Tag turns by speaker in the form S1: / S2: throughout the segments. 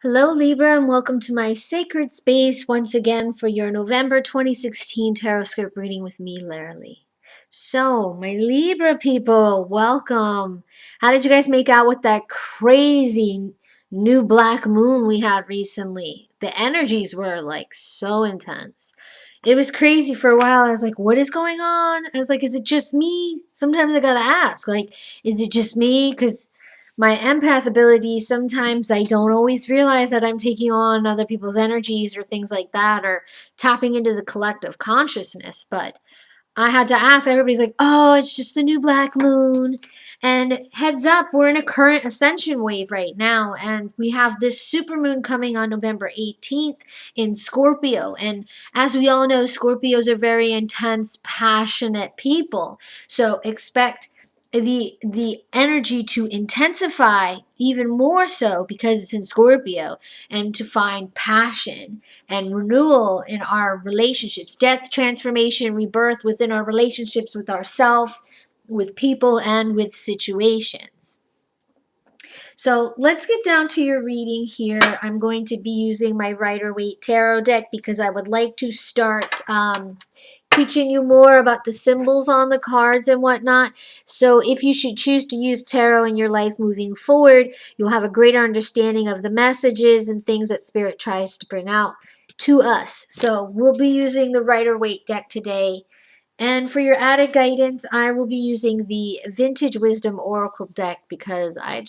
S1: Hello, Libra, and welcome to my sacred space once again for your November 2016 Tarotscope reading with me, Lara Lee. So, my Libra people, welcome. How did you guys make out with that crazy new black moon we had recently? The energies were like so intense. It was crazy for a while. I was like, what is going on? I was like, is it just me? Sometimes I gotta ask, like, is it just me? Because my empath ability, sometimes I don't always realize that I'm taking on other people's energies or things like that, or tapping into the collective consciousness. But I had to ask. Everybody's like, oh, it's just the new black moon. And heads up, we're in a current ascension wave right now. And we have this super moon coming on November 18th in Scorpio. And as we all know, Scorpios are very intense, passionate people. So expect the energy to intensify even more so because it's in Scorpio, and to find passion and renewal in our relationships, death, transformation, rebirth within our relationships with ourselves, with people, and with situations. So let's get down to your reading here. I'm going to be using my Rider-Waite Tarot deck because I would like to start teaching you more about the symbols on the cards and whatnot. So if you should choose to use tarot in your life moving forward, you'll have a greater understanding of the messages and things that Spirit tries to bring out to us. So we'll be using the Rider-Waite deck today. And for your added guidance, I will be using the Vintage Wisdom Oracle deck because I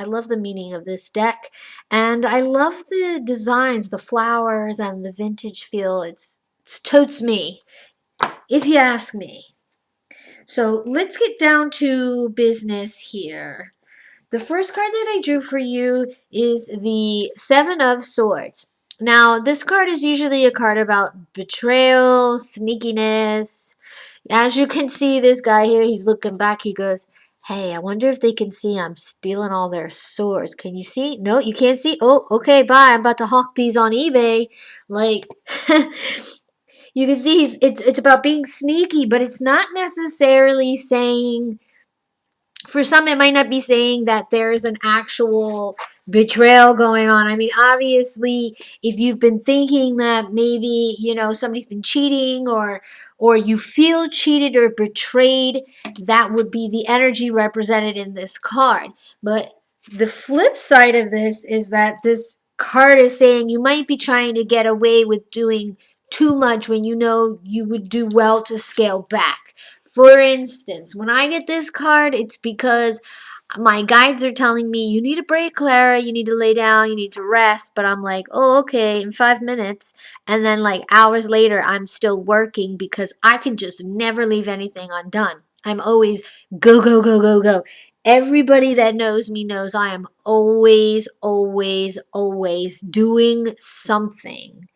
S1: love the meaning of this deck. And I love the designs, the flowers, and the vintage feel. It's totes me, if you ask me. So let's get down to business here. The first card that I drew for you is the Seven of Swords. Now, this card is usually a card about betrayal, sneakiness. As you can see, this guy here, he's looking back. He goes, hey, I wonder if they can see I'm stealing all their swords. Can you see? No, you can't see? Oh, okay, bye. I'm about to hawk these on eBay. Like, you can see it's about being sneaky, but it's not necessarily saying, for some, it might not be saying that there's an actual betrayal going on. I mean, obviously, if you've been thinking that maybe, somebody's been cheating, or you feel cheated or betrayed, that would be the energy represented in this card. But the flip side of this is that this card is saying you might be trying to get away with doing too much when you know you would do well to scale back. For instance, when I get this card, it's because my guides are telling me, you need a break, Clara, you need to lay down, you need to rest. But I'm like, oh, okay, in 5 minutes. And then like hours later, I'm still working because I can just never leave anything undone. I'm always go, go, go, go, go. Everybody that knows me knows I am always, always, always doing something.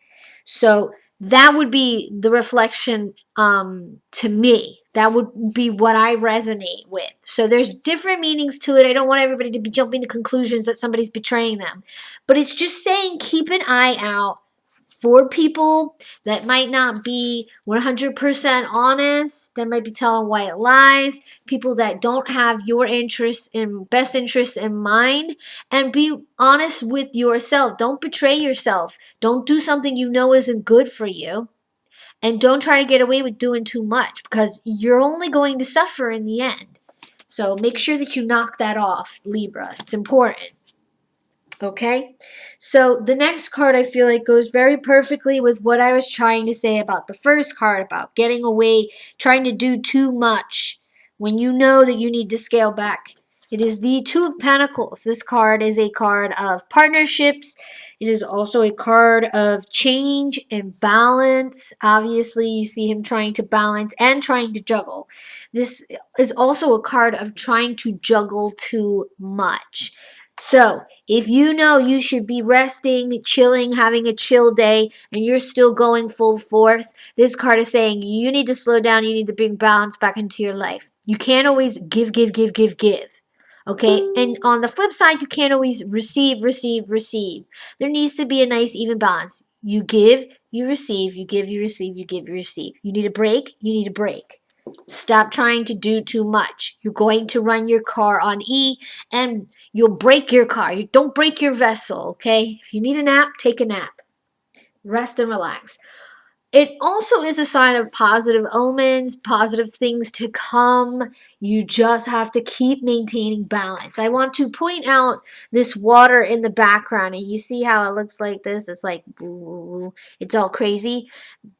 S1: So that would be the reflection to me. That would be what I resonate with. So there's different meanings to it. I don't want everybody to be jumping to conclusions that somebody's betraying them. But it's just saying keep an eye out for people that might not be 100% honest, that might be telling white lies, people that don't have your best interests in mind, and be honest with yourself. Don't betray yourself. Don't do something you know isn't good for you. And don't try to get away with doing too much because you're only going to suffer in the end. So make sure that you knock that off, Libra. It's important. Okay, so the next card I feel like goes very perfectly with what I was trying to say about the first card, about getting away, trying to do too much when you know that you need to scale back. It is the Two of Pentacles. This card is a card of partnerships. It is also a card of change and balance. Obviously, you see him trying to balance and trying to juggle. This is also a card of trying to juggle too much. So, if you know you should be resting, chilling, having a chill day, and you're still going full force, this card is saying you need to slow down, you need to bring balance back into your life. You can't always give, give, give, give, give. Okay? And on the flip side, you can't always receive, receive, receive. There needs to be a nice even balance. You give, you receive, you give, you receive, you give, you receive. You need a break, you need a break. Stop trying to do too much. You're going to run your car on E and you'll break your car. You don't break your vessel, okay? If you need a nap, take a nap. Rest and relax. It also is a sign of positive omens, positive things to come. You just have to keep maintaining balance. I want to point out this water in the background, and you see how it looks like this? It's like, it's all crazy.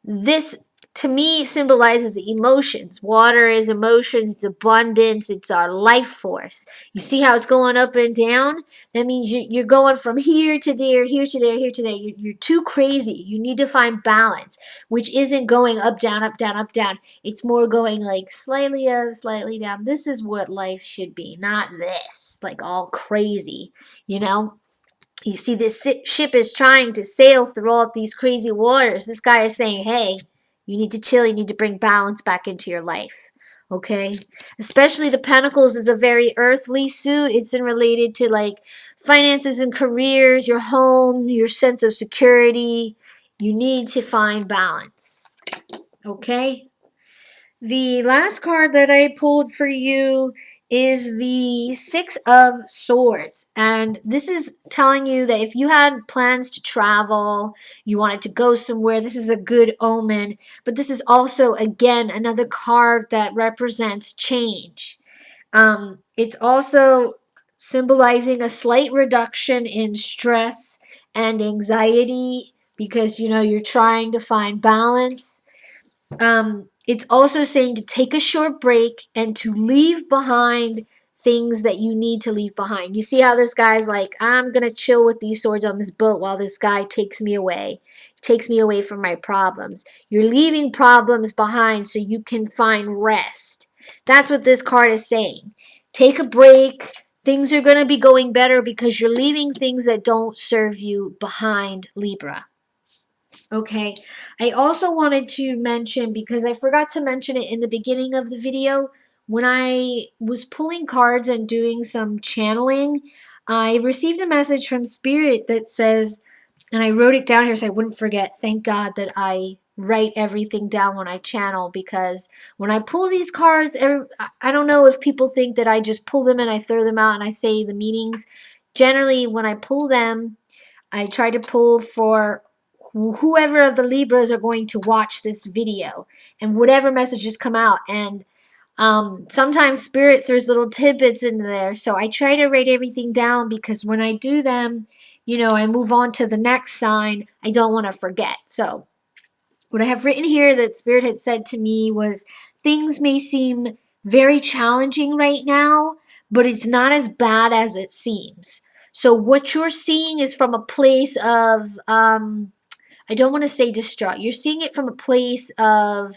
S1: This, to me, symbolizes emotions. Water is emotions, it's abundance, it's our life force. You see how it's going up and down? That means you're going from here to there, here to there, here to there. You're too crazy. You need to find balance, which isn't going up, down, up, down, up, down. It's more going like slightly up, slightly down. This is what life should be, not this, like all crazy, you know? You see, this ship is trying to sail through all these crazy waters. This guy is saying, hey, you need to chill. You need to bring balance back into your life. Okay? Especially the Pentacles is a very earthly suit. It's in related to like finances and careers, your home, your sense of security. You need to find balance. Okay? The last card that I pulled for you is the Six of Swords. And this is telling you that if you had plans to travel, you wanted to go somewhere, this is a good omen. But this is also, again, another card that represents change. It's also symbolizing a slight reduction in stress and anxiety because, you know, you're trying to find balance. It's also saying to take a short break and to leave behind things that you need to leave behind. You see how this guy's like, I'm going to chill with these swords on this boat while this guy takes me away from my problems. You're leaving problems behind so you can find rest. That's what this card is saying. Take a break. Things are going to be going better because you're leaving things that don't serve you behind, Libra. Okay, I also wanted to mention, because I forgot to mention it in the beginning of the video, when I was pulling cards and doing some channeling, I received a message from Spirit that says, and I wrote it down here so I wouldn't forget. Thank God that I write everything down when I channel, because when I pull these cards, I don't know if people think that I just pull them and I throw them out and I say the meanings. Generally, when I pull them, I try to pull for whoever of the Libras are going to watch this video and whatever messages come out. And sometimes Spirit throws little tidbits in there. So I try to write everything down because when I do them, you know, I move on to the next sign. I don't want to forget. So what I have written here that Spirit had said to me was, things may seem very challenging right now, but it's not as bad as it seems. So what you're seeing is from a place of, I don't want to say distraught. You're seeing it from a place of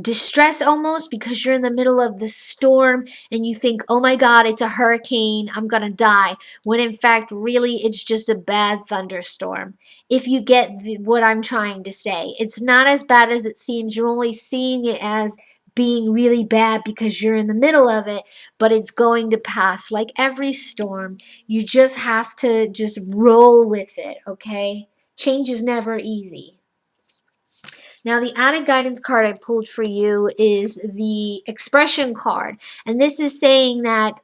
S1: distress almost, because you're in the middle of the storm and you think, oh my God, it's a hurricane, I'm gonna die, when in fact really it's just a bad thunderstorm. If you get what I'm trying to say, it's not as bad as it seems. You're only seeing it as being really bad because you're in the middle of it, but it's going to pass like every storm. You just have to just roll with it, okay? Change is never easy. Now, the added guidance card I pulled for you is the expression card. And this is saying that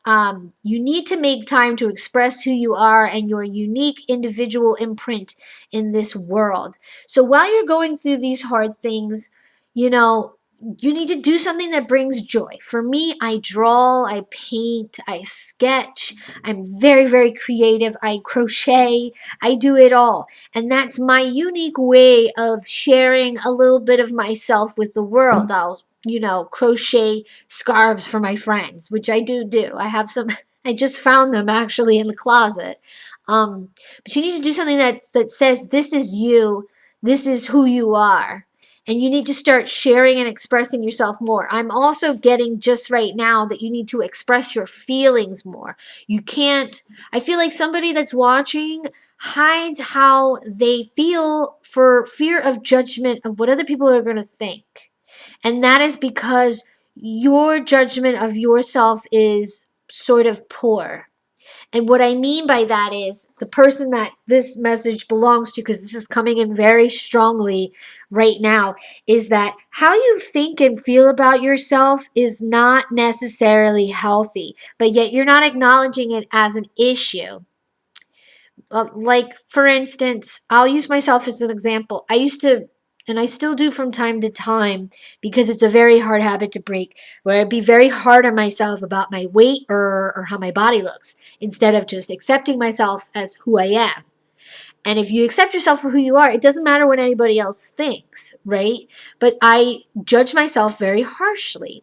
S1: you need to make time to express who you are and your unique individual imprint in this world. So while you're going through these hard things, you know, you need to do something that brings joy. For me, I draw, I paint, I sketch. I'm very, very creative. I crochet. I do it all. And that's my unique way of sharing a little bit of myself with the world. I'll, you know, crochet scarves for my friends, which I do. I have some, I just found them actually in the closet. But you need to do something that says, this is you, this is who you are. And you need to start sharing and expressing yourself more. I'm also getting just right now that you need to express your feelings more. You can't, I feel like somebody that's watching hides how they feel for fear of judgment of what other people are going to think. And that is because your judgment of yourself is sort of poor. And what I mean by that is the person that this message belongs to, because this is coming in very strongly right now, is that how you think and feel about yourself is not necessarily healthy, but yet you're not acknowledging it as an issue. Like, for instance, I'll use myself as an example. I used to, and I still do from time to time, because it's a very hard habit to break, where I'd be very hard on myself about my weight or how my body looks, instead of just accepting myself as who I am. And if you accept yourself for who you are, it doesn't matter what anybody else thinks, right? But I judge myself very harshly.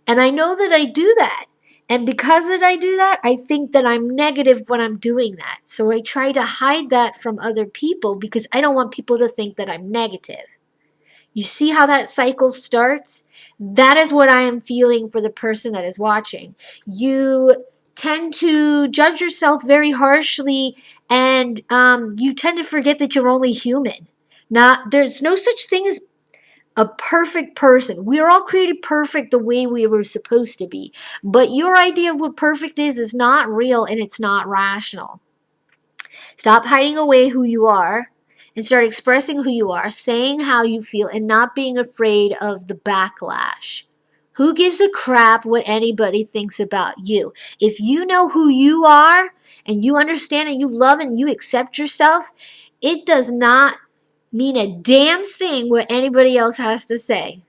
S1: And I know that I do that. And because that I do that, I think that I'm negative when I'm doing that. So I try to hide that from other people because I don't want people to think that I'm negative. You see how that cycle starts? That is what I am feeling for the person that is watching. You tend to judge yourself very harshly, and you tend to forget that you're only human. There's no such thing as a perfect person. We are all created perfect the way we were supposed to be. But your idea of what perfect is not real, and it's not rational. Stop hiding away who you are and start expressing who you are, saying how you feel, and not being afraid of the backlash. Who gives a crap what anybody thinks about you? If you know who you are and you understand and you love and you accept yourself, it does not mean a damn thing what anybody else has to say.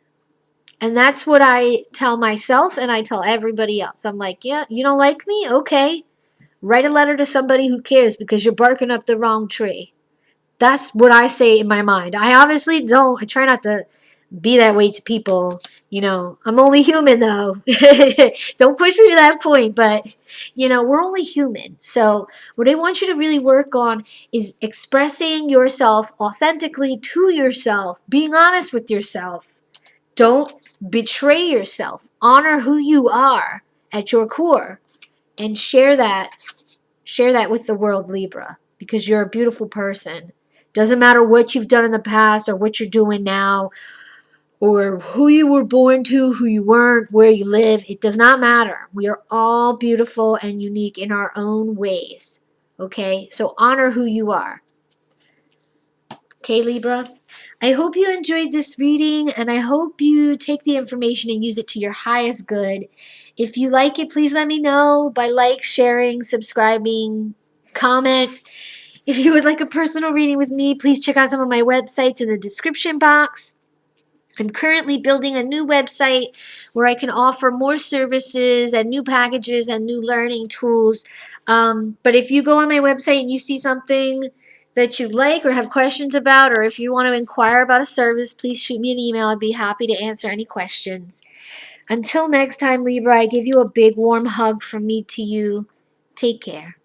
S1: And that's what I tell myself, and I tell everybody else. I'm like, yeah, you don't like me? Okay. Write a letter to somebody who cares, because you're barking up the wrong tree. That's what I say in my mind. I obviously don't. I try not to be that way to people. I'm only human, though. Don't push me to that point, but, we're only human. So what I want you to really work on is expressing yourself authentically to yourself, being honest with yourself. Don't betray yourself. Honor who you are at your core, and share that with the world, Libra, because you're a beautiful person. Doesn't matter what you've done in the past or what you're doing now, or who you were born to, who you weren't, where you live. It does not matter. We are all beautiful and unique in our own ways. Okay? So honor who you are. Okay, Libra? I hope you enjoyed this reading, and I hope you take the information and use it to your highest good. If you like it, please let me know by sharing, subscribing, comment. If you would like a personal reading with me, please check out some of my websites in the description box. I'm currently building a new website where I can offer more services and new packages and new learning tools. But if you go on my website and you see something that you like or have questions about, or if you want to inquire about a service, please shoot me an email. I'd be happy to answer any questions. Until next time, Libra, I give you a big warm hug from me to you. Take care.